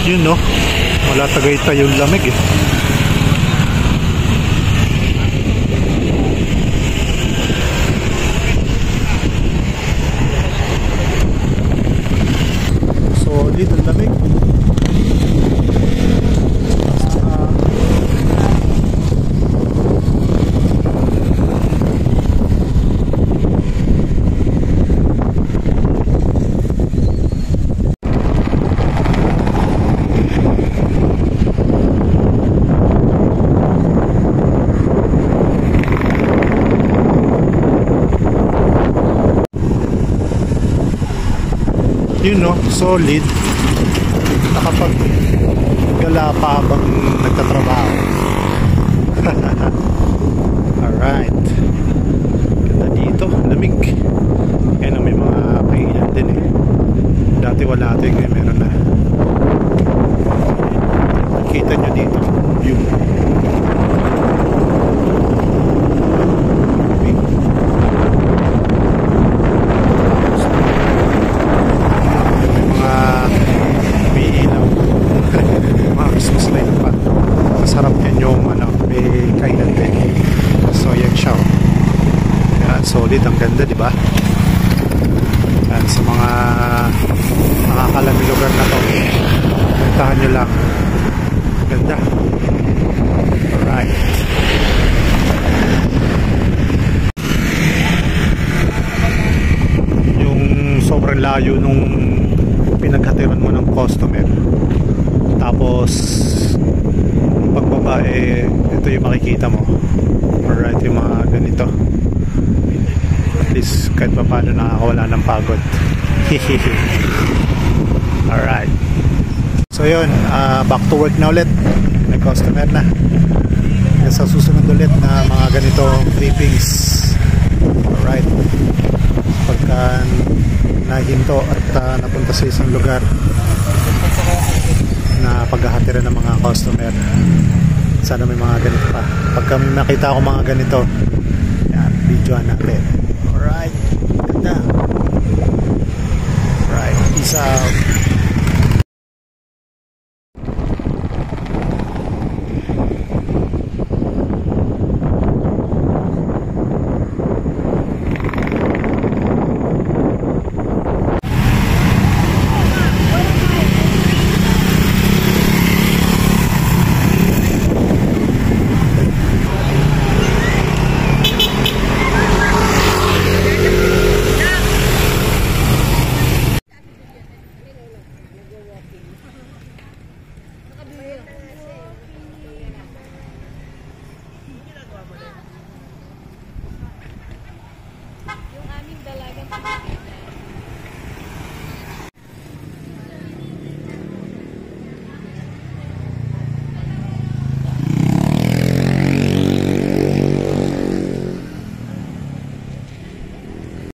Yun no, wala Tagaytay yung lamig eh. Solid ang lamig. Yun no, solid. Nakapag-gala pa habang nagtatrabaho. Alright. Ganda dito, lamig. Kaya may mga kainan din eh. Dati wala ito, ngayon meron na. Kita nyo dito, view. Masarap yan yung may kainan din. So yan siya. Yan, solid, ang ganda, di ba? Yan, sa mga nakakalamig lugar na to, puntahan nyo lang. Ganda. Alright. Yung sobrang layo nung pinaghatiran mo ng customer, tapos pagbaba ito yung makikita mo. Alright, yung mga ganito, at least kahit pa paano nakakawala ng pagod. Alright, so yun, back to work na ulit. May customer na. Sa susunod ulit na mga ganito clippings. Alright, pagka nahinto at napunta sa isang lugar na paghahatiran ng mga customer, sana may mga ganito pa. Pagka nakita ko mga ganito, yan, videoan natin. Alright, ganda. Alright, peace out.